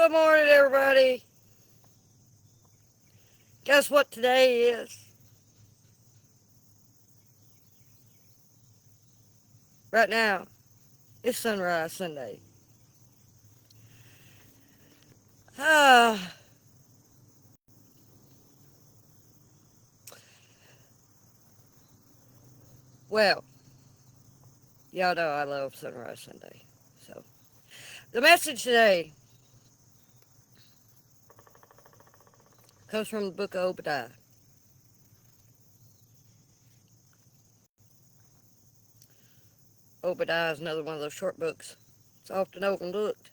Good morning, everybody. Guess what today is? Right now, it's Sunrise Sunday. Ah, well, y'all know I love Sunrise Sunday. So, the message today comes from the book of Obadiah. Obadiah is another one of those short books. It's often overlooked.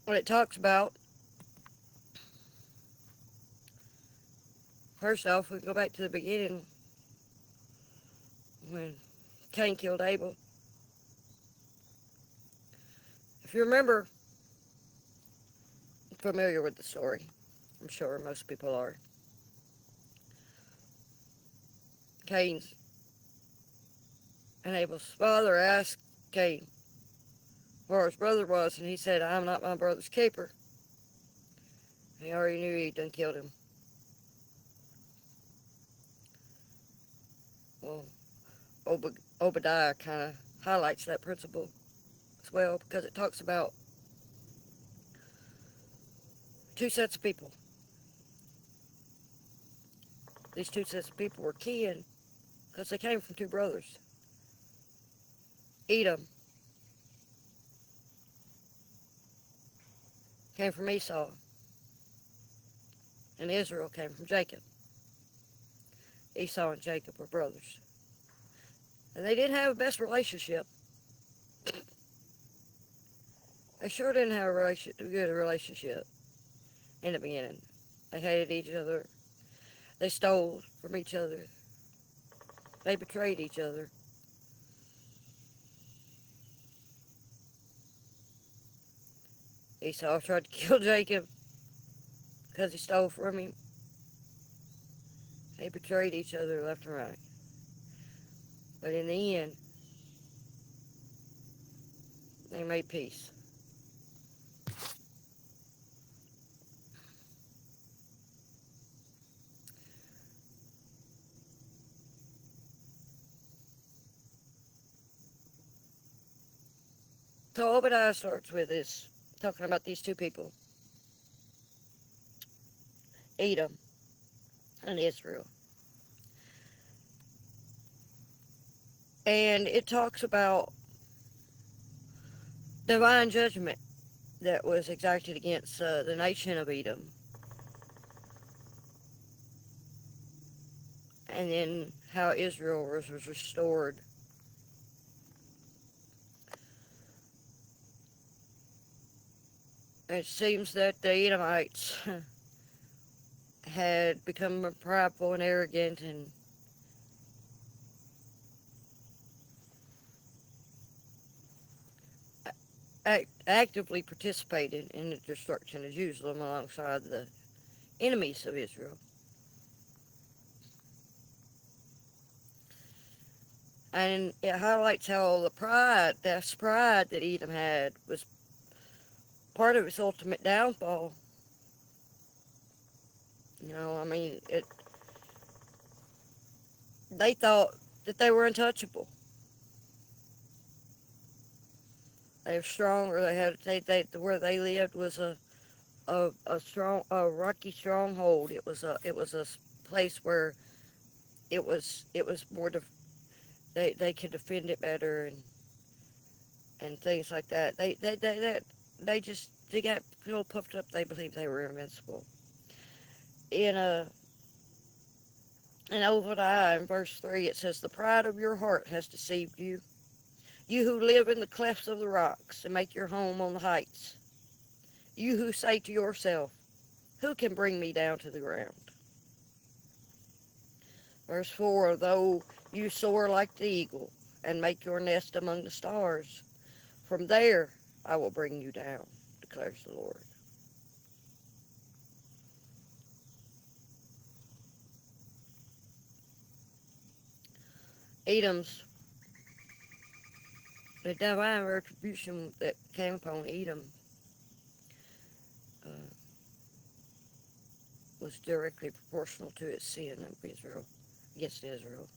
What it talks about, first off, we can go back to the beginning when Cain killed Abel. If you remember, familiar with the story, I'm sure most people are. Cain's and Abel's father asked Cain where his brother was, and he said, I'm not my brother's keeper. He already knew he'd done killed him. Well, Obadiah kind of highlights that principle as well because it talks about two sets of people. These two sets of people were kin because they came from two brothers. Edom came from Esau, and Israel came from Jacob. Esau and Jacob were brothers. And they didn't have the best relationship. They sure didn't have a good relationship in the beginning. They hated each other. They stole from each other. They betrayed each other. Esau tried to kill Jacob because he stole from him. They betrayed each other left and right. But in the end, they made peace. So Obadiah starts with this, talking about these two people, Edom and Israel. And it talks about divine judgment that was exacted against the nation of Edom. And then how Israel was restored. It seems that the Edomites had become prideful and arrogant and actively participated in the destruction of Jerusalem alongside the enemies of Israel. And it highlights how this pride that Edom had was part of its ultimate downfall. I mean, they thought that they were untouchable. They were strong, or where they lived was a rocky stronghold. It was a place where it was more they could defend it better and things like that. They got real puffed up. They believed they were invincible. In Obadiah in verse 3, it says, "The pride of your heart has deceived you. You who live in the clefts of the rocks and make your home on the heights. You who say to yourself, who can bring me down to the ground?" Verse 4, "Though you soar like the eagle and make your nest among the stars, from there I will bring you down, declares the Lord." Edom's the divine retribution that came upon Edom uh, was directly proportional to its sin of Israel against Israel.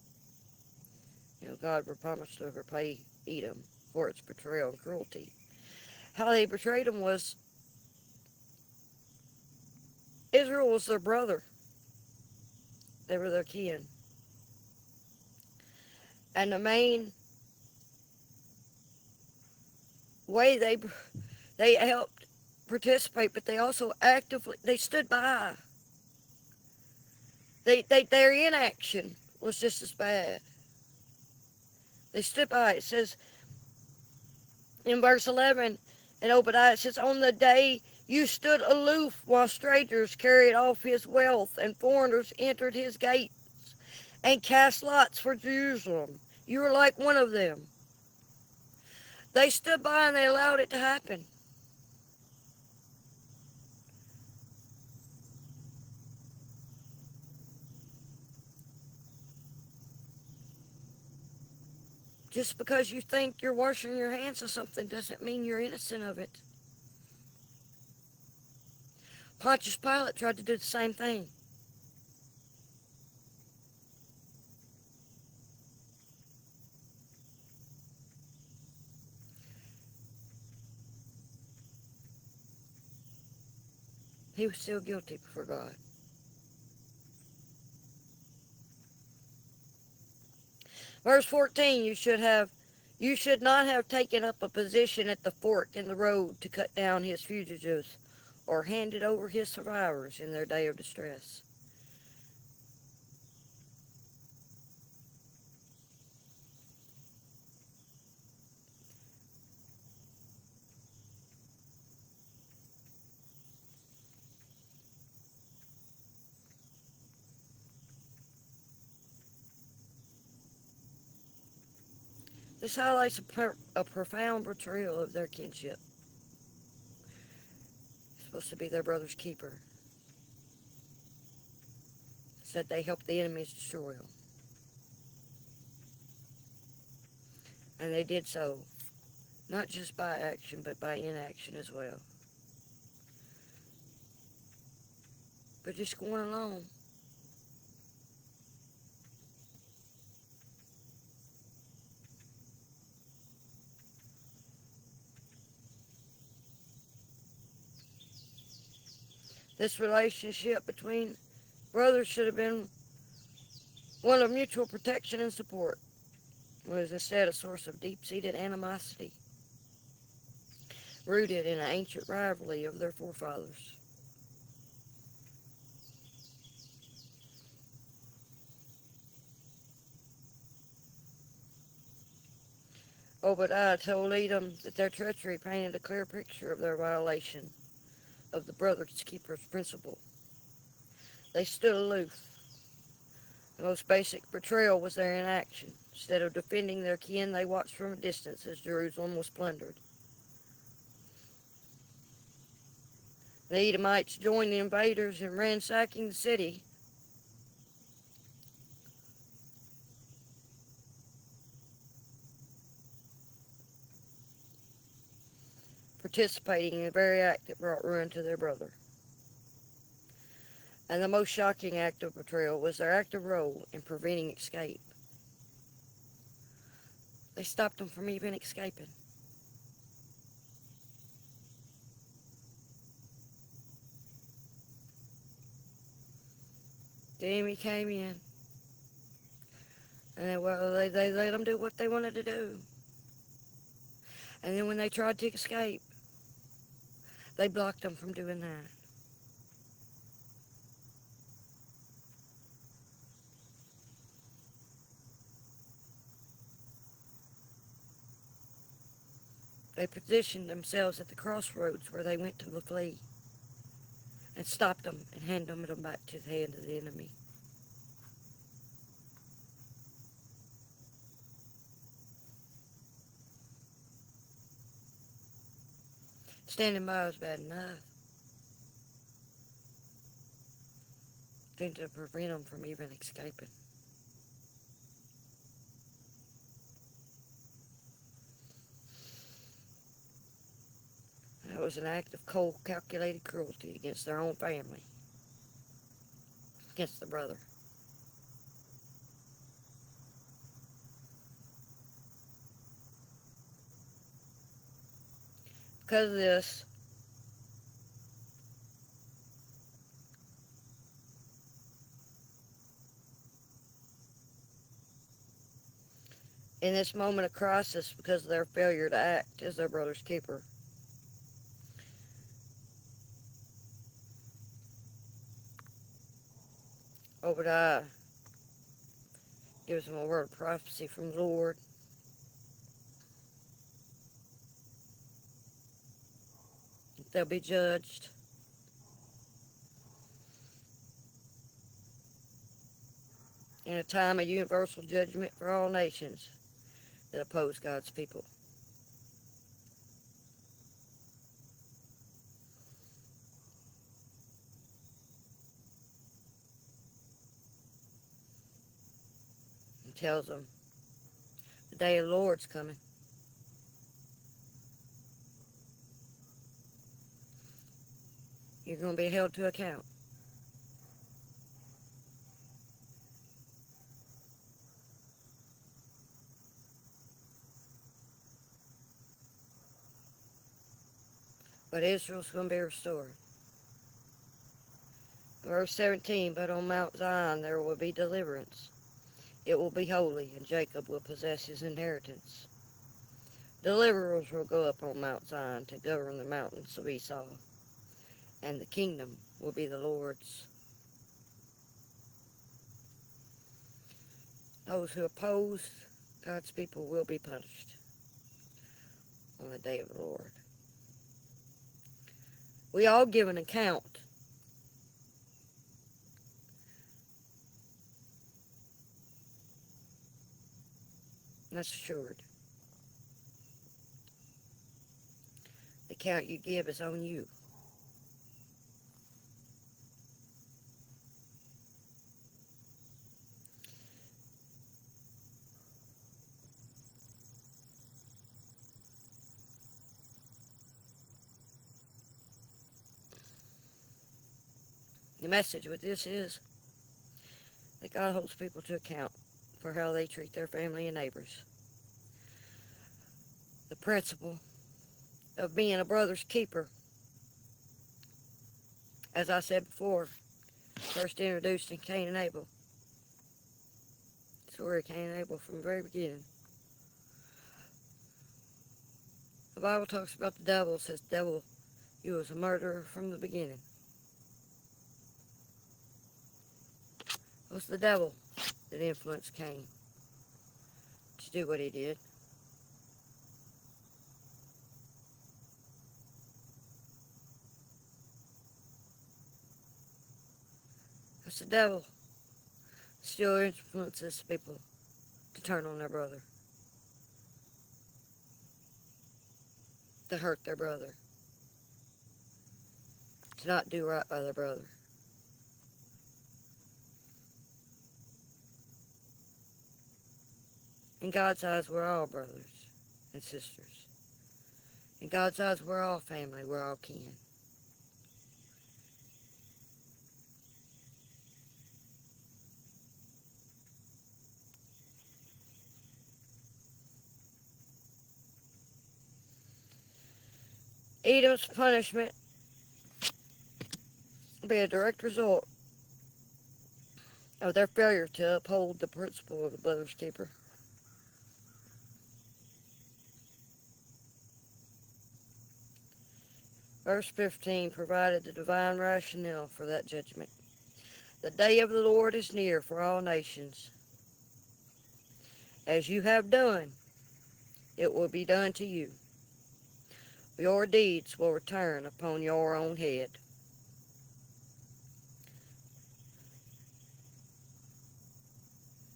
God would promise to repay Edom for its betrayal and cruelty. How they betrayed them was Israel was their brother. They were their kin. And the main way they helped participate, but they also actively they stood by. Their inaction was just as bad. They stood by. It says in verse 11 in Obadiah, it says, "On the day you stood aloof while strangers carried off his wealth and foreigners entered his gates and cast lots for Jerusalem. You were like one of them." They stood by and they allowed it to happen. Just because you think you're washing your hands of something doesn't mean you're innocent of it. Pontius Pilate tried to do the same thing. He was still guilty before God. Verse 14, you should not have taken up a position at the fork in the road to cut down his fugitives or handed over his survivors in their day of distress. This highlights a profound betrayal of their kinship. It's supposed to be their brother's keeper. It said they helped the enemies destroy them. And they did so, not just by action, but by inaction as well. But just going along. This relationship between brothers should have been one of mutual protection and support. It was instead a source of deep-seated animosity, rooted in an ancient rivalry of their forefathers. Obadiah told Edom that their treachery painted a clear picture of their violation of the brother's keeper's principle. They stood aloof. The most basic betrayal was their inaction. Instead of defending their kin, they watched from a distance as Jerusalem was plundered. The Edomites joined the invaders in ransacking the city. Participating in the very act that brought ruin to their brother. And the most shocking act of betrayal was their active role in preventing escape. They stopped them from even escaping. The enemy came in, and they let them do what they wanted to do. And then when they tried to escape, they blocked them from doing that. They positioned themselves at the crossroads where they went to flee and stopped them and handed them back to the hand of the enemy. Standing by was bad enough. Then to prevent them from even escaping. was an act of cold, calculated cruelty against their own family, against the brother. Because of this, in this moment of crisis, because of their failure to act as their brother's keeper, Obadiah gives them a word of prophecy from the Lord. They'll be judged. In a time of universal judgment for all nations that oppose God's people. He tells them, the day of the Lord's coming. You're going to be held to account. But Israel's going to be restored. Verse 17, but on Mount Zion there will be deliverance. It will be holy, and Jacob will possess his inheritance. Deliverers will go up on Mount Zion to govern the mountains of Esau, and the kingdom will be the Lord's. Those who oppose God's people will be punished on the day of the Lord. We all give an account. That's assured. The account you give is on you. The message with this is that God holds people to account for how they treat their family and neighbors. The principle of being a brother's keeper, as I said before, first introduced in Cain and Abel. The story of Cain and Abel from the very beginning. The Bible talks about the devil. It says the devil, he was a murderer from the beginning. It was the devil that influenced Cain to do what he did. Because the devil still influences people to turn on their brother, to hurt their brother, to not do right by their brother. In God's eyes, we're all brothers and sisters. In God's eyes, we're all family, we're all kin. Edom's punishment will be a direct result of their failure to uphold the principle of the brother's keeper. Verse 15 provided the divine rationale for that judgment. The day of the Lord is near for all nations. As you have done, it will be done to you. Your deeds will return upon your own head.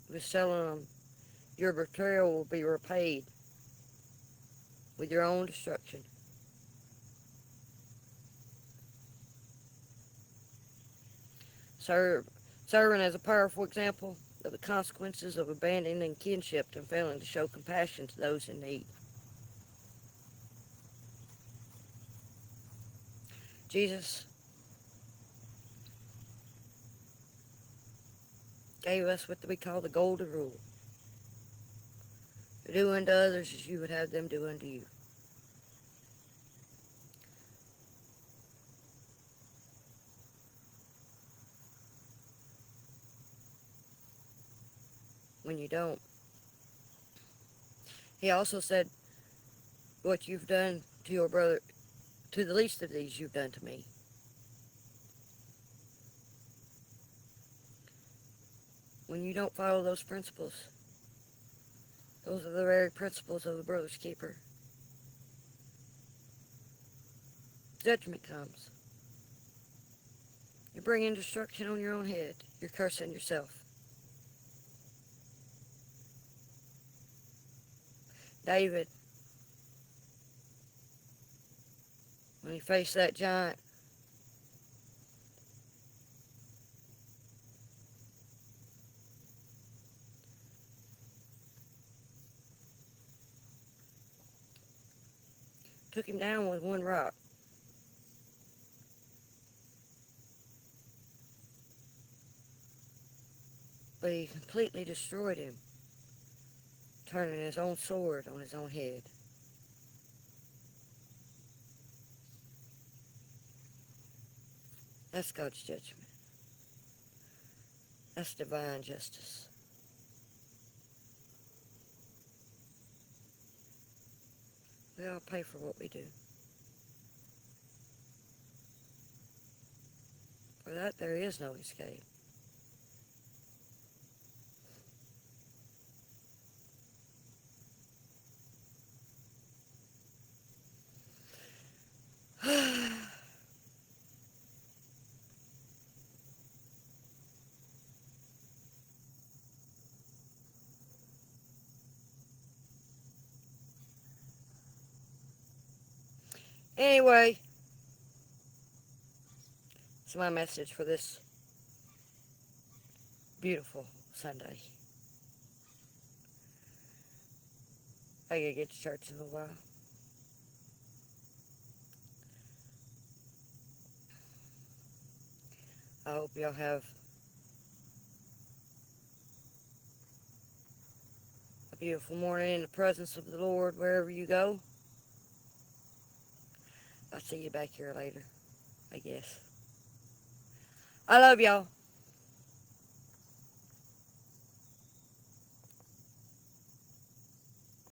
He was telling them, your betrayal will be repaid with your own destruction. Serving as a powerful example of the consequences of abandoning kinship and failing to show compassion to those in need. Jesus gave us what we call the golden rule. Do unto others as you would have them do unto you. When you don't. He also said, what you've done to your brother, to the least of these you've done to me. When you don't follow those principles, those are the very principles of the brother's keeper. Judgment comes. You're bringing destruction on your own head. You're cursing yourself. David, when he faced that giant, took him down with one rock. But he completely destroyed him, turning his own sword on his own head. That's God's judgment. That's divine justice. We all pay for what we do. For that, there is no escape. Anyway, it's my message for this beautiful Sunday. I gotta get to church in a while. I hope y'all have a beautiful morning in the presence of the Lord wherever you go. I'll see you back here later, I guess. I love y'all.